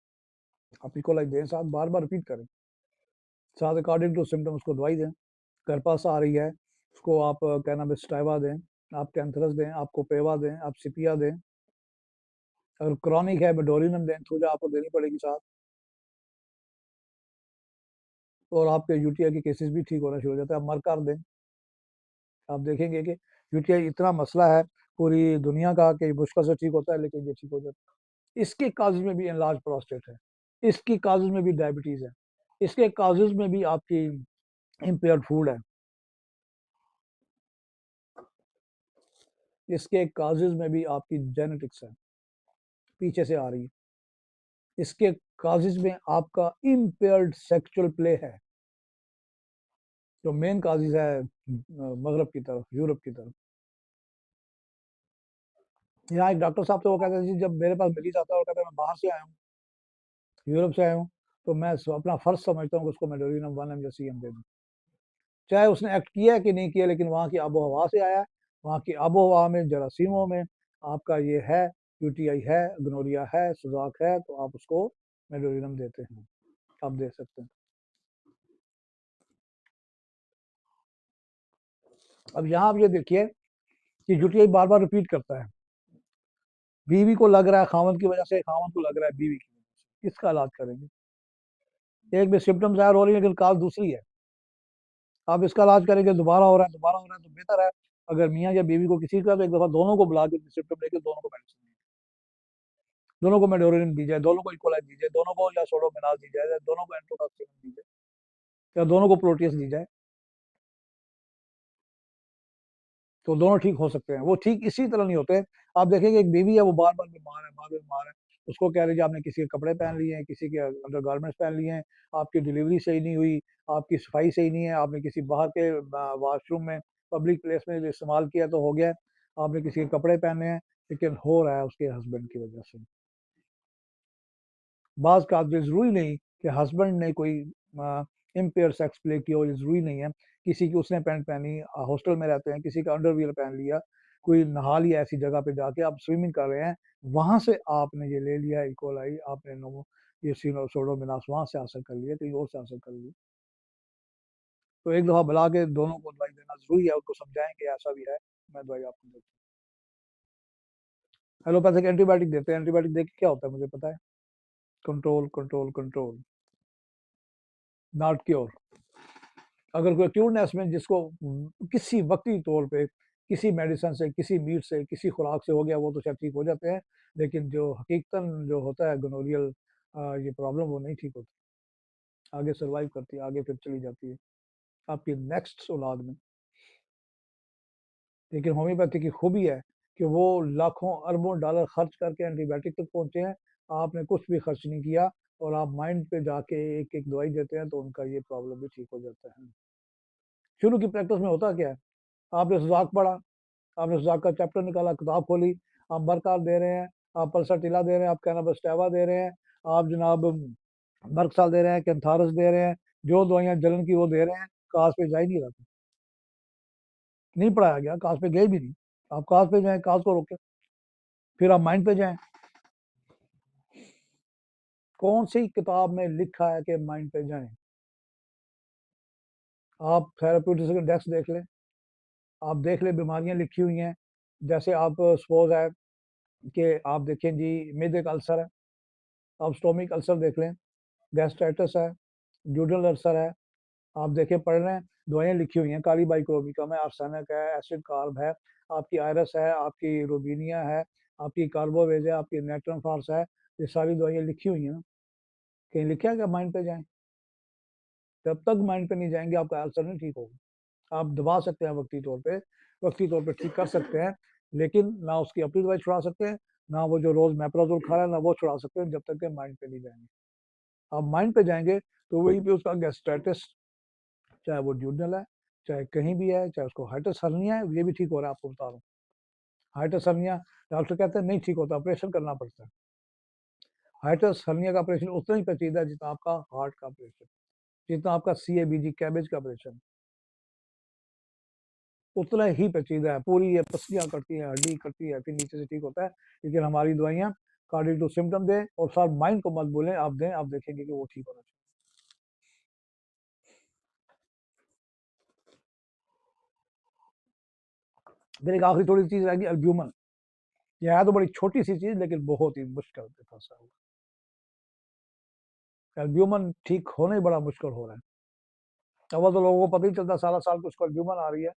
आप इकोलाई दें, साथ बार बार रिपीट करें, साथ अकॉर्डिंग टू सिम्टम उसको दवाई दें। करपास आ रही है, उसको आप कैनाबिस टाइवा दें, आप कैंथरस दें, आप कोपेवा दें, आप सिपिया दें, अगर क्रॉनिक है बेडोरिनम दें, थूजा आपको देनी पड़ेगी साथ, और आपके यूटीआई के केसेस भी ठीक होना शुरू हो जाता है। आप मरकार दें, आप देखेंगे कि यूटीआई इतना मसला है पूरी दुनिया का कि मुश्किल से ठीक होता है, लेकिन ये ठीक हो जाता है। इसके काजेज में भी एनलार्ज प्रोस्टेट है, इसकी काजेज में भी डायबिटीज़ है, इसके काजेज में भी आपकी इम्पेयर्ड फूड है, इसके काजेज में भी आपकी जेनेटिक्स है, पीछे से आ रही है, इसके काजेज में आपका इम्पेयर्ड सेक्सुअल प्ले है, जो मेन काजेज है मगरब की तरफ, यूरोप की तरफ। यहाँ एक डॉक्टर साहब थे, वो कहते हैं जी, जब मेरे पास मरीज आता है और कहता है मैं बाहर से आया हूँ, यूरोप से आया हूँ, तो मैं अपना फर्ज समझता हूँ कि उसको मेडोरिनम 1 ml या CM दे दूँ, चाहे उसने एक्ट किया है कि नहीं किया, लेकिन वहाँ की आबो हवा से आया है, वहाँ की आबो हवा में जरासीमों में आपका ये है, यूटीआई है, गनोरिया है, सुजाक है, तो आप उसको मेडोरिनम देते हैं, आप दे सकते हैं। अब यहाँ आप ये देखिए कि यूटीआई बार बार रिपीट करता है, बीवी को लग रहा है खामद की वजह से, खामद को लग रहा है बीवी की वजह से, किसका इलाज करेंगे? एक में सिम्टम जाहिर हो रही है लेकिन काज दूसरी है। आप इसका इलाज करेंगे, दोबारा हो रहा है, दोबारा हो रहा है, तो बेहतर है अगर मियाँ या बीवी को किसी का, तो एक दफा दोनों को बुला के सिम्टम लेके दोनों को मेडिसिन दी, दोनों को मेडोरिन दी जाए, दोनों को इकोलाई दी जाए, दोनों को या सोडोमोनास दी जाए, दोनों को एंट्रोटॉक्सिन दी जाए, या दोनों को प्रोटीज दी जाए, तो दोनों ठीक हो सकते हैं। वो ठीक इसी तरह नहीं होते। आप देखेंगे एक बेबी है, वो बार बार बीमार है, बार बार बीमार है, उसको कह रहे आपने किसी के कपड़े पहन लिए हैं, किसी के अंडर गारमेंट्स पहन लिए हैं, आपकी डिलीवरी सही नहीं हुई, आपकी सफाई सही नहीं है, आपने किसी बाहर के वॉशरूम में, पब्लिक प्लेस में इस्तेमाल किया तो हो गया, आपने किसी के कपड़े पहने हैं, लेकिन हो रहा है उसके हस्बैंड की वजह से। बाज का जरूरी नहीं कि हस्बैंड ने कोई इम्पेयर सेक्स प्ले किया हो, जरूरी नहीं है। किसी की उसने पैंट पहनी, हॉस्टल में रहते हैं, किसी का अंडरवियर पहन लिया, कोई नहा लिया ऐसी जगह पे जाके, आप स्विमिंग कर रहे हैं, वहां से आपने ये ले लिया इकोलाई, आपने नो ये सोडोमिनास वहां से हासिल कर लिया, कहीं और से हासिल कर लिया, तो एक दफा बुला के दोनों को दवाई देना जरूरी है, उनको समझाएं कि ऐसा भी है, मैं दवाई आपको देता हूँ। एलोपैथिक एंटीबायोटिक देते हैं, एंटीबायोटिक देख के क्या होता है मुझे पता है, control control control, not cure. अगर कोई क्यूरनेस में जिसको किसी वक्ती तौर पे किसी मेडिसिन से, किसी मीट से, किसी खुराक से हो गया, वो तो शायद ठीक हो जाते हैं, लेकिन जो हकीकतन जो होता है गोनोरियल ये प्रॉब्लम, वो नहीं ठीक होती, आगे सर्वाइव करती है, आगे फिर चली जाती है आपकी नेक्स्ट औलाद में। लेकिन होम्योपैथी की खूबी है कि वो लाखों अरबों डॉलर खर्च करके एंटीबायोटिक तक पहुंचे हैं, आपने कुछ भी खर्च नहीं किया, और आप माइंड पे जाके एक एक दवाई देते हैं, तो उनका ये प्रॉब्लम भी ठीक हो जाता है। शुरू की प्रैक्टिस में होता क्या है, आपने सुजाक पढ़ा, आपने सुजाक का चैप्टर निकाला, किताब खोली, आप बरकार दे रहे हैं, आप पल्साटिला दे रहे हैं, आप कैनाबस्टैवा दे रहे हैं, आप जनाब बर्कसाल दे रहे हैं, कैंथारस दे रहे हैं, जो दवाइयाँ जलन की वो दे रहे हैं, काज पे जा ही नहीं रहा, नहीं पढ़ाया गया, काज पे गए भी नहीं। आप काज पे जाएं, काज को रोके, फिर आप माइंड पे जाएं। कौन सी किताब में लिखा है कि माइंड पे जाएं? आप थेराप्यूटिक्स का डेस्क देख लें, आप देख लें बीमारियां लिखी हुई हैं, जैसे आप सपोज है कि आप देखें जी मैदे का अल्सर है, आप स्टोमिक अल्सर देख लें, गैस्ट्राइटिस है, ड्यूडल अल्सर है, आप देखें पढ़ रहे हैं, दवाइयाँ लिखी हुई हैं, काली बाइक्रोबिकम है, आर्सेनिक है, एसिड कार्ब है, आपकी आयरस है, आपकी रोबीनिया है, आपकी कार्बोवेज है, आपकी नेट्रम फार्स है, ये सारी दवाइयाँ लिखी हुई हैं। कहीं लिखा है कि माइंड पे जाएं? जब तक माइंड पे नहीं जाएंगे आपका अल्सर नहीं ठीक होगा। आप दबा सकते हैं वक्ती तौर पे ठीक कर सकते हैं, लेकिन ना उसकी अपनी दवाई छुड़ा सकते हैं, ना वो जो रोज मैप्रोजोल खा रहा है ना वो छुड़ा सकते हैं, जब तक के माइंड पे नहीं जाएंगे। आप माइंड पे जाएंगे तो वहीं पे उसका गैस्ट्राइटिस, चाहे वो ड्यूडनल है, चाहे कहीं भी है, चाहे उसको हाइटस हर्निया है, ये भी ठीक हो रहा है, आपको बता रहा हूँ। हाइटस हर्निया डॉक्टर कहते हैं नहीं ठीक होता, ऑपरेशन करना पड़ता है। हाइटस हर्निया का ऑपरेशन उतना ही पेचीदा है जितना आपका हार्ट का ऑपरेशन, जितना आपका CABG कैबेज का ऑपरेशन, उतना ही पेचीदा है। पूरी ये पसलियाँ कटती हैं, हड्डी कटती है, फिर नीचे से ठीक होता है। लेकिन हमारी दवाइयाँ कार्डिक टू सिम्टम दें, और सर माइंड को मत बोलें, आप दें, आप देखेंगे कि वो ठीक होना चाहिए। फिर एक आखिरी थोड़ी चीज रहेगी, अल्ब्यूमन। यह है तो बड़ी छोटी सी चीज, लेकिन बहुत ही मुश्किल पे फंसा हुआ। एल्ब्यूमन ठीक होना ही बड़ा मुश्किल हो रहा है। अव्वल तो लोगों को पता ही चलता, सारा साल कुछ एल्ब्यूमन आ रही है,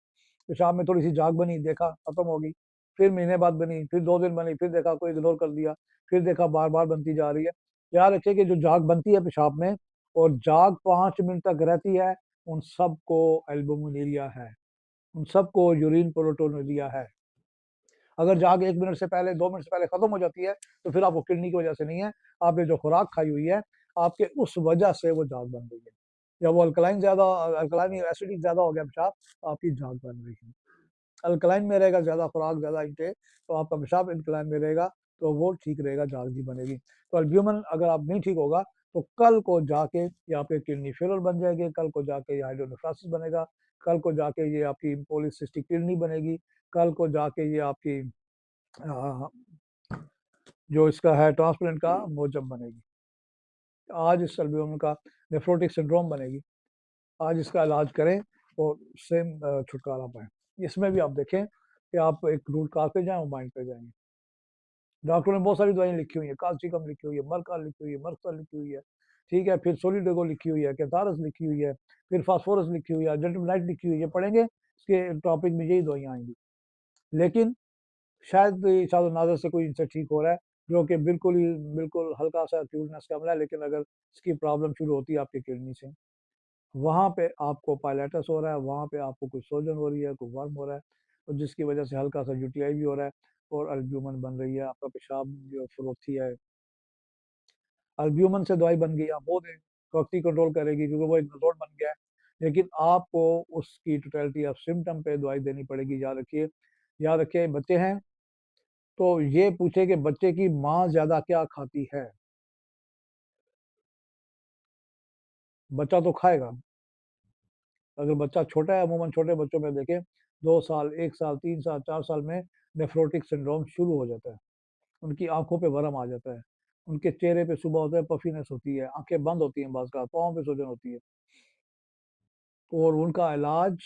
पेशाब में थोड़ी सी जाग बनी, देखा खत्म होगी, फिर महीने बाद बनी, फिर 2 दिन बनी, फिर देखा कोई इग्नोर कर दिया, फिर देखा बार बार बनती जा रही है। याद रखिए कि जो जाग बनती है पेशाब में, और जाग 5 मिनट तक रहती है, उन सबको एल्बुमिनुरिया है, उन सबको यूरिन प्रोटोनुरिया है। अगर जाग 1 मिनट से पहले, 2 मिनट से पहले खत्म हो जाती है, तो फिर आपको किडनी की वजह से नहीं है, आपने जो खुराक खाई हुई है, आपके उस वजह से वो जाग बन रही है, या वो अल्कलाइन ज्यादा, अल्कलाइन एसिडिक ज्यादा हो गया पेशाब, तो आपकी जाग बन रही है। अल्कलाइन में रहेगा ज्यादा खुराक, ज्यादा इंटेक, तो आपका पेशाब अल्कलाइन में रहेगा, तो वो ठीक रहेगा, जाग भी बनेगी। तो अल्ब्यूमन अगर आप नहीं ठीक होगा, तो कल को जाके ये आपके किडनी फेलर बन जाएगी, कल को जाके ये हाइड्रोनेफ्रोसिस बनेगा, कल को जाके ये आपकी पॉलीसिस्टिक किडनी बनेगी, कल को जाके ये आपकी जो इसका है ट्रांसप्लांट का मोजम बनेगी, आज इस एल्ब्यूमन का नेफ्रोटिक सिंड्रोम बनेगी। आज इसका इलाज करें और उससे छुटकारा पाएं। इसमें भी आप देखें कि आप एक रूट कॉज पे जाएँ और माइंड पे जाएँगे। डॉक्टरों ने बहुत सारी दवाइयाँ लिखी हुई हैं, काल्सिकम लिखी हुई है, मरका लिखी हुई है, मरसा लिखी हुई है, ठीक है? फिर सोलिडेगो लिखी हुई है, केतारस लिखी हुई है, फिर फास्फोरस लिखी हुई है, अर्जेंटमनाइट लिखी हुई है, पढ़ेंगे इसके टॉपिक में यही दवाइयाँ आएँगी। लेकिन शायद शायद से कोई इनसे ठीक हो रहा है, जो कि बिल्कुल हल्का-सा क्यूटनेस का मामला है, लेकिन अगर इसकी प्रॉब्लम शुरू होती है आपकी किडनी से, वहाँ पे आपको पाइलेटस हो रहा है, वहाँ पे आपको कोई सूजन हो रही है, कोई वर्म हो रहा है, और जिसकी वजह से हल्का-सा यूटीआई भी हो रहा है और अल्ब्यूमिन बन रही है, आपका पेशाब जो फरोथी है, अल्ब्यूमिन से दवाई बन गई, आप वो दें, वक़्ती कंट्रोल करेगी क्योंकि वो एक नज़ोड़ बन गया है। लेकिन आपको उसकी टोटलिटी ऑफ सिम्पटम पे दवाई देनी पड़ेगी, याद रखिए बच्चे हैं, तो ये पूछे कि बच्चे की माँ ज़्यादा क्या खाती है? बच्चा तो खाएगा। अगर बच्चा छोटा है, अमूमन छोटे बच्चों में देखें 2 साल, 1 साल, 3 साल, 4 साल में नेफ्रोटिक सिंड्रोम शुरू हो जाता है। उनकी आँखों पे वर्म आ जाता है। उनके चेहरे पे सुबह होता है पफीनेस होती है, आँखें बंद होती हैं बाज़ का, पाँव पे सूजन होती है और उनका इलाज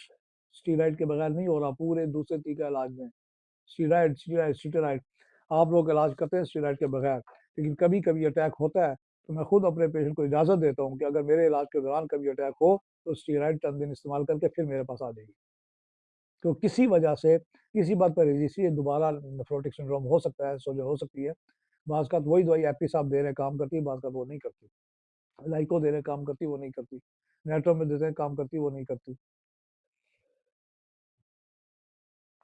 स्टेरॉइड के बगैर नहीं हो रहा पूरे दूसरे तरीके इलाज में। स्टेरॉइड आप लोग इलाज करते हैं स्टेरॉइड के बगैर, लेकिन कभी-कभी अटैक होता है, तो मैं खुद अपने पेशेंट को इजाज़त देता हूँ कि अगर मेरे इलाज के दौरान कभी अटैक हो, तो स्टेरॉइड चंद दिन इस्तेमाल करके फिर मेरे पास आ जाइए। तो किसी वजह से, किसी बात पर रजिस्ट्री दोबारा नेफ्रोटिक सिंड्रोम हो सकता है, सोजन हो सकती है। बाज़ का वही दवाई एपिस आप दे रहे हैं काम करती है, बाज़ का वो नहीं करती। लाइको दे रहे हैं काम करती, वो नहीं करती। नेट्रोमेट देते हैं काम करती, वो नहीं करती।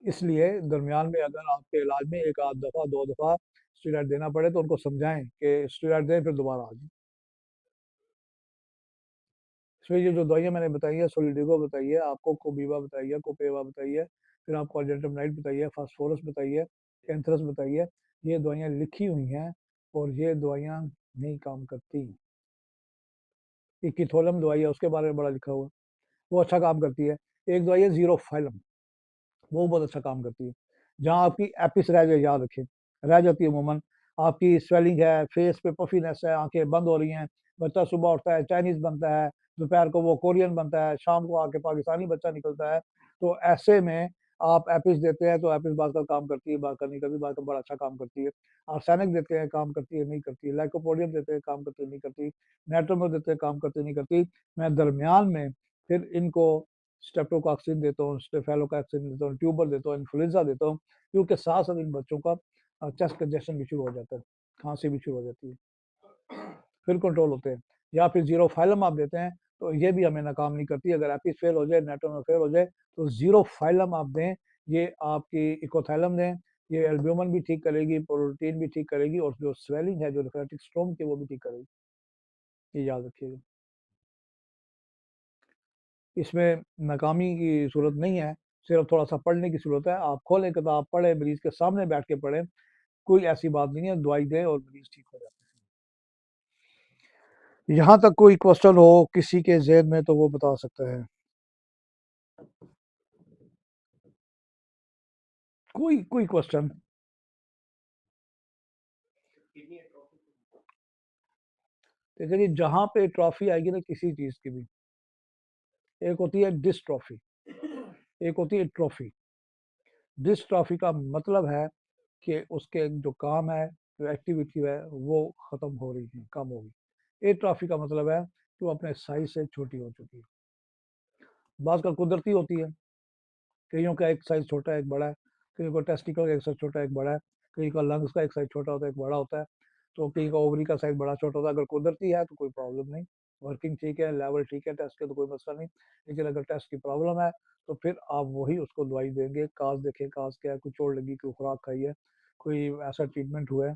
इसलिए दरमियान में अगर आपके इलाज में 1 आध दफ़ा, 2 दफ़ा स्टेरॉइड देना पड़े तो उनको समझाएँ कि स्टेरॉइड दें फिर दोबारा आ जाएँ। इसमें ये जो दवाइयाँ मैंने बताई है, सोलिडेगो बताई है, आपको कोबीवा बताई है, कोपेवा बताई है, फिर आपको अर्जेंटमनाइट बताई है, फास्फोरस बताई है, एंथ्रेक्स बताई है। ये दवाइयाँ लिखी हुई हैं और ये दवाइयाँ नहीं काम करती। इक्विथोलम दवाई है, उसके बारे में बड़ा लिखा हुआ है, वो अच्छा काम करती है। एक दवाई है ज़ीरोफाइलम, वो बहुत अच्छा काम करती है। जहाँ आपकी एपिस रह जाए, याद रखें, रह जाती है अमूमन, आपकी स्वेलिंग है, फेस पे पफीनेस है, आँखें बंद हो रही हैं, बच्चा सुबह उठता है चाइनीज़ बनता है, दोपहर को वो कोरियन बनता है, शाम को आके पाकिस्तानी बच्चा निकलता है। तो ऐसे में आप एपिस देते हैं तो एपिस बात का काम करती है, बात का नहीं करती, बात का बड़ा अच्छा काम करती है। आर्सेनिक देते हैं, काम करती है, नहीं करती। लाइकोपोडियम देते हैं, काम करती है, नहीं करती। नाइट्रोमो देते हैं, काम करती है, नहीं करती। मैं दरमियान में फिर इनको स्ट्रेप्टोकॉक्सिन देता हूँ, स्टेफेलोकॉक्सिन देता हूँ, ट्यूबर देता हूँ, इन्फ्लुएंजा देता हूँ, क्योंकि साथ-साथ इन बच्चों का चेस्ट कंजेशन भी शुरू हो जाता है, खाँसी भी शुरू हो जाती है, फिर कंट्रोल होते हैं। या फिर ज़ीरोफाइलम आप देते हैं, तो ये भी हमें नाकाम नहीं करती, अगर एपिस फेल हो जाए, नाइट्रोमो फेल हो जाए, तो ज़ीरोफाइलम आप दें, ये आपकी इकोथैलम दें, ये एल्ब्यूमिन भी ठीक करेगी, प्रोटीन भी ठीक करेगी और जो स्वेलिंग है, जो नेफ्रोटिक स्टोन की वो भी ठीक करेगी, ये याद रखिएगा। इसमें नाकामी की सूरत नहीं है, सिर्फ थोड़ा-सा पढ़ने की ज़रूरत है। आप खोलें किताब, पढ़ें, मरीज़ के सामने बैठ के पढ़ें, कोई ऐसी बात नहीं है, दवाई दें और मरीज़ ठीक हो जाता है। यहाँ तक कोई क्वेश्चन हो किसी के ज़हन में तो वो बता सकता है। कोई क्वेश्चन? देखिए जी, जहाँ पे ट्रॉफ़ी आएगी ना किसी चीज़ की भी, एक होती है डिस्ट्रॉफ़ी, एक होती है ट्रॉफ़ी। डिस्ट्रॉफ़ी का मतलब है कि उसके जो काम है, जो एक्टिविटी है, वो ख़त्म हो रही है, कम हो गई। एट्रोफ़ी का मतलब है कि वो अपने साइज़ से छोटी हो चुकी है। बाज़ का कुदरती होती है, कइयों का एक साइज़ छोटा है, एक बड़ा है, कइयों का टेस्टिकल का एक साइज़ छोटा है, एक बड़ा है, कहीं का लंग्स का एक साइज़ छोटा होता है, एक बड़ा होता है, तो कहीं का ओवरी का साइज़ बड़ा-छोटा होता है। अगर कुदरती है तो कोई प्रॉब्लम नहीं, वर्किंग ठीक है, लेवल ठीक है, टेस्ट का तो कोई मसला नहीं। लेकिन अगर टेस्ट की प्रॉब्लम है, तो फिर आप वही उसको दवाई देंगे, काज़ देखें, काज़ क्या है, कोई चोट लगी, कोई खुराक खाई है, कोई ऐसा ट्रीटमेंट हुआ है,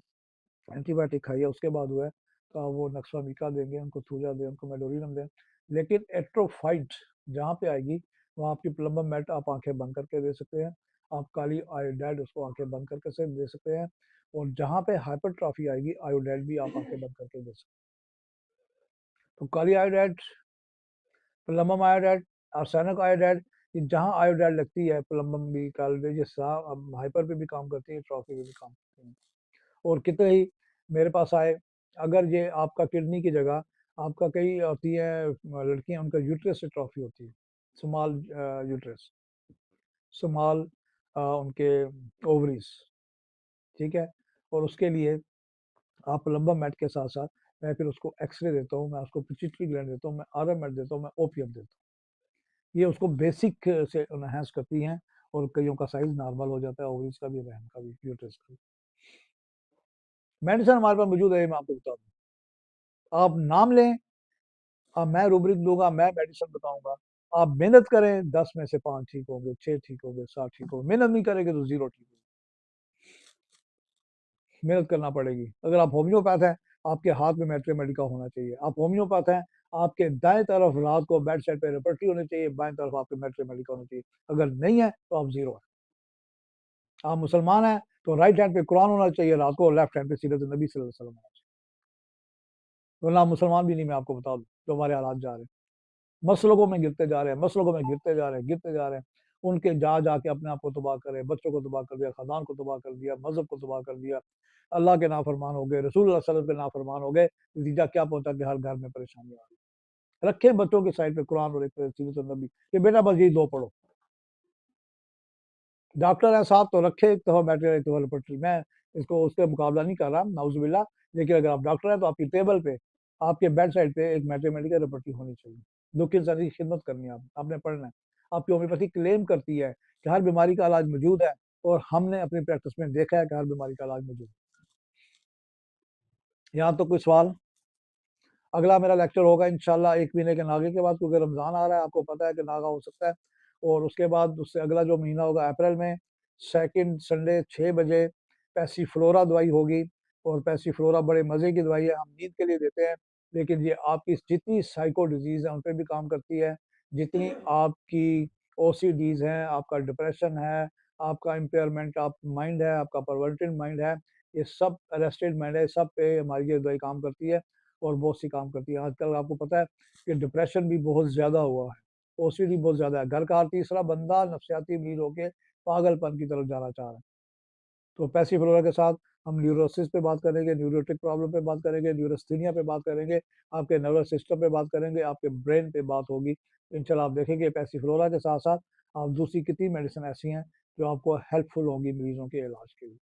एंटीबायोटिक खाई है, उसके बाद हुआ है, तो आप वो नक्सवामिका देंगे, उनको थूजा दें, उनको मेडोरिनम दें। लेकिन एट्रोफाइट जहाँ पे आएगी, वहाँ आपकी प्लम्बम मेट आप आँखें बंद करके दे सकते हैं। आप काली आयोडाइड उसको आँखें बंद करके से दे सकते हैं और जहाँ पे हाइपरट्रॉफी आएगी, आयोडाइड भी आप आँखें बंद करके दे सकते हैं। तो काली iodide, plumbum iodide, arsenic iodide, ये जहाँ आयोडाइड लगती है, प्लम्बम भी, काली ये हाइपर पे भी काम करती है, ट्रॉफी पे भी काम करती है। और कितने ही मेरे पास आए, अगर ये आपका किडनी की जगह आपका कई होती है लड़कियां, उनका यूट्रस से ट्रॉफी होती है, स्मॉल यूट्रस, स्मॉल उनके ओवरीज, ठीक है। और उसके लिए आप लंबा के साथ साथ मैं फिर उसको एक्सरे देता हूँ, मैं उसको पिट्यूटरी ग्लैंड देता हूँ, मैं आरएमएट देता हूँ, मैं ओपीएम देता हूँ। ये उसको बेसिक से इनहेंस करती हैं और कईयों का साइज नॉर्मल हो जाता है, ओवरीज का भी, रहन का भी, यूट्रस का भी। मेडिसिन हमारे पास मौजूद है, मैं आपको बता दूँ। आप नाम लें, अब मैं रूब्रिक दूंगा, मैं मेडिसिन बताऊंगा, आप मेहनत करें, 10 में से 5 ठीक होंगे, 6 ठीक होंगे, 7 ठीक होंगे। मेहनत नहीं करेंगे तो 0 ठीक होंगे। मेहनत करना पड़ेगी। अगर आप होम्योपैथ हैं, आपके हाथ में मैट्रे मेडिका होना चाहिए। आप होम्योपैथ हैं, आपके दाएं तरफ रात को बेड साइड पे रेपर्टी होनी चाहिए, बाएं तरफ आपके मैट्रे मेडिका होनी चाहिए। अगर नहीं है तो आप 0 है। आप मुसलमान हैं तो राइट हैंड पे कुरान होना चाहिए रात को, लेफ्ट हैंड पे सीरत नबी सल्लल्लाहु अलैहि वसल्लम होना चाहिए। वरना आप मुसलमान भी नहीं, मैं आपको बता दूं, जो हमारे हालात जा रहे हैं, मसलकों में गिरते जा रहे हैं, मसलकों में गिरते जा रहे हैं, गिरते जा रहे हैं। उनके जा जाके अपने आप को तबाह करे, बच्चों को तबाह कर दिया, खानदान को तबाह कर दिया, मजहब को तबाह कर दिया, अल्लाह के नाफरमान हो गए, रसूल सल्लल्लाहु अलैहि वसल्लम के नाफरमान हो गए। नतीजा क्या पहुंचा कि हर घर में परेशानी आ रही। रखे बच्चों की साइड पे कुरान और एक सीरत नबी, कि बेटा बस यही 2 पढ़ो। डॉक्टर है साहब तो रखे एक दफा बैठे, एक दफा पटरी। मैं इसको उसके मुकाबला नहीं कर रहा, नाउजुबिल्ला। लेकिन अगर आप डॉक्टर हैं तो आपकी टेबल पे, आपके बेड साइड पे एक मैथमेटिकल रिपोर्टिंग होनी चाहिए। दुख इंसानी की खिदमत करनी है, आपने पढ़ना है। आपकी होम्योपैथी क्लेम करती है कि हर बीमारी का इलाज मौजूद है, और हमने अपनी प्रैक्टिस में देखा है कि हर बीमारी का इलाज मौजूद है। यहाँ तो कोई सवाल? अगला मेरा लेक्चर होगा इंशाल्लाह 1 महीने के नागे के बाद, क्योंकि रमज़ान आ रहा है, आपको पता है कि नागा हो सकता है। और उसके बाद उससे अगला जो महीना होगा अप्रैल में, सेकंड संडे 6 बजे पैसिफ्लोरा दवाई होगी। और पैसिफ्लोरा बड़े मज़े की दवाई है, हम नींद के लिए देते हैं, लेकिन ये आपकी जितनी साइको डिजीज़ है उन पे भी काम करती है। जितनी आपकी ओसीडीज़ हैं, आपका डिप्रेशन है, आपका इम्पेयरमेंट ऑफ माइंड है, आपका परवर्टेड माइंड है, ये सब अरेस्टेड माइंड है, सब पे हमारी ये दवाई काम करती है। और बहुत सी काम करती है। आजकल आपको पता है कि डिप्रेशन भी बहुत ज़्यादा हुआ है, ओसीडी बहुत ज़्यादा है। घर का हर तीसरा बंदा नफसियाती मरीज होके पागलपन की तरफ जाना चाह रहा है। तो पैसिफ्लोरा के साथ हम न्यूरोसिस पे बात करेंगे, न्यूरोटिक प्रॉब्लम पे बात करेंगे, न्यूरोस्थीनिया पे बात करेंगे, आपके नर्वस सिस्टम पे बात करेंगे, आपके ब्रेन पे बात होगी। इंशाल्लाह आप देखेंगे पैसिफ्लोरा के साथ साथ आप दूसरी कितनी मेडिसिन ऐसी हैं जो आपको हेल्पफुल होंगी मरीजों के इलाज के लिए।